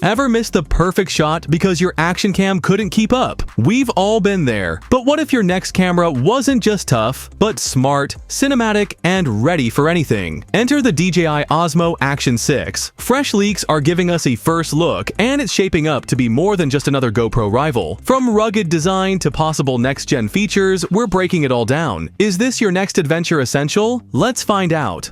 Ever missed the perfect shot because your action cam couldn't keep up? We've all been there. But what if your next camera wasn't just tough, but smart, cinematic, and ready for anything? Enter the DJI Osmo Action 6. Fresh leaks are giving us a first look, and it's shaping up to be more than just another GoPro rival. From rugged design to possible next-gen features, we're breaking it all down. Is this your next adventure essential? Let's find out.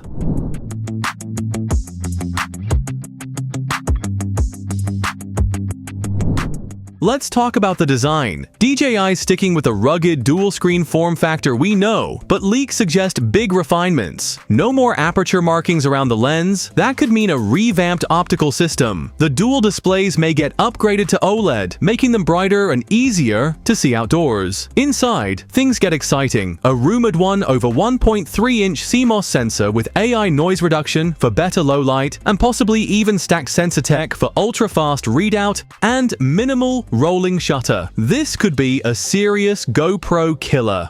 Let's talk about the design. DJI is sticking with a rugged dual-screen form factor we know, but leaks suggest big refinements. No more aperture markings around the lens. That could mean a revamped optical system. The dual displays may get upgraded to OLED, making them brighter and easier to see outdoors. Inside, things get exciting. A rumored over 1.3-inch CMOS sensor with AI noise reduction for better low light, and possibly even stacked sensor tech for ultra-fast readout and minimal rolling shutter. This could be a serious GoPro killer.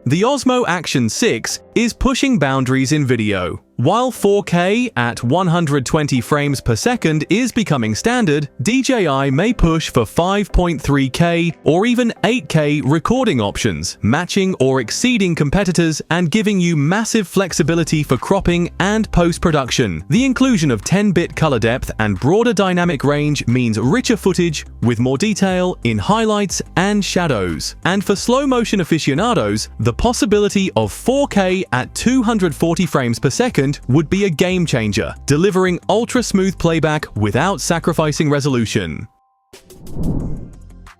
The Osmo Action 6 is pushing boundaries in video. While 4K at 120 frames per second is becoming standard, DJI may push for 5.3K or even 8K recording options, matching or exceeding competitors and giving you massive flexibility for cropping and post-production. The inclusion of 10-bit color depth and broader dynamic range means richer footage with more detail in highlights and shadows. And for slow-motion aficionados, the possibility of 4K at 240 frames per second would be a game changer, delivering ultra-smooth playback without sacrificing resolution.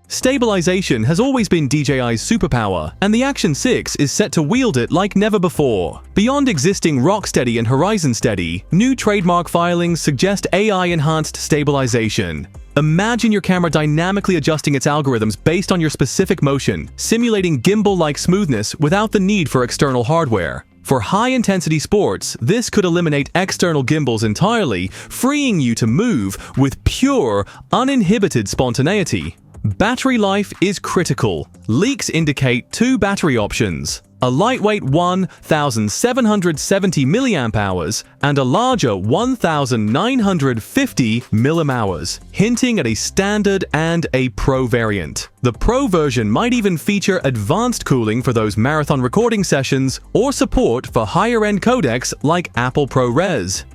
Stabilization has always been DJI's superpower, and the Action 6 is set to wield it like never before. Beyond existing Rocksteady and Horizon Steady, new trademark filings suggest AI-enhanced stabilization. Imagine your camera dynamically adjusting its algorithms based on your specific motion, simulating gimbal-like smoothness without the need for external hardware. For high-intensity sports, this could eliminate external gimbals entirely, freeing you to move with pure, uninhibited spontaneity. Battery life is critical. Leaks indicate two battery options: a lightweight 1,770 mAh and a larger 1,950 mAh, hinting at a standard and a Pro variant. The Pro version might even feature advanced cooling for those marathon recording sessions or support for higher-end codecs like Apple ProRes.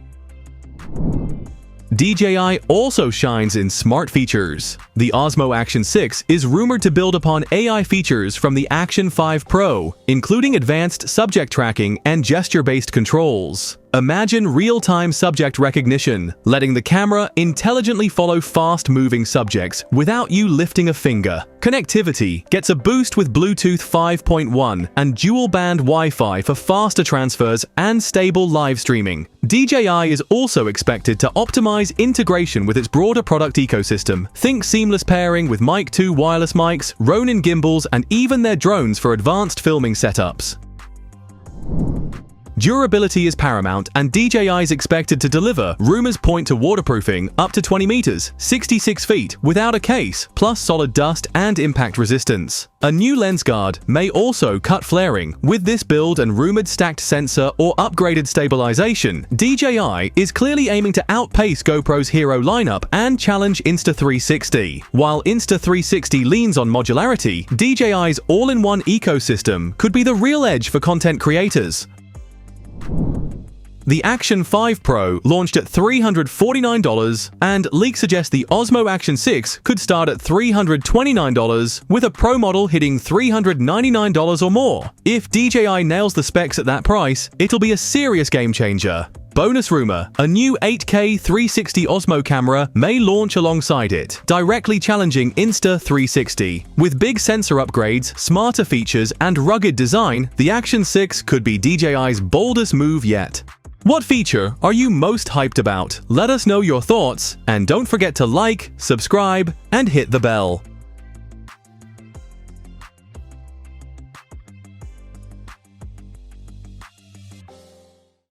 DJI also shines in smart features. The Osmo Action 6 is rumored to build upon AI features from the Action 5 Pro, including advanced subject tracking and gesture-based controls. Imagine real-time subject recognition, letting the camera intelligently follow fast-moving subjects without you lifting a finger. Connectivity gets a boost with Bluetooth 5.1 and dual-band Wi-Fi for faster transfers and stable live streaming. DJI is also expected to optimize integration with its broader product ecosystem. Think seamless pairing with Mic 2 wireless mics, Ronin gimbals, and even their drones for advanced filming setups. Durability is paramount, and DJI is expected to deliver. Rumors point to waterproofing up to 20 meters, 66 feet, without a case, plus solid dust and impact resistance. A new lens guard may also cut flaring. With this build and rumored stacked sensor or upgraded stabilization, DJI is clearly aiming to outpace GoPro's Hero lineup and challenge Insta360. While Insta360 leans on modularity, DJI's all-in-one ecosystem could be the real edge for content creators. The Action 5 Pro launched at $349, and leaks suggest the Osmo Action 6 could start at $329, with a Pro model hitting $399 or more. If DJI nails the specs at that price, it'll be a serious game changer. Bonus rumor: a new 8K 360 Osmo camera may launch alongside it, directly challenging Insta360. With big sensor upgrades, smarter features, and rugged design, the Action 6 could be DJI's boldest move yet. What feature are you most hyped about? Let us know your thoughts, and don't forget to like, subscribe, and hit the bell.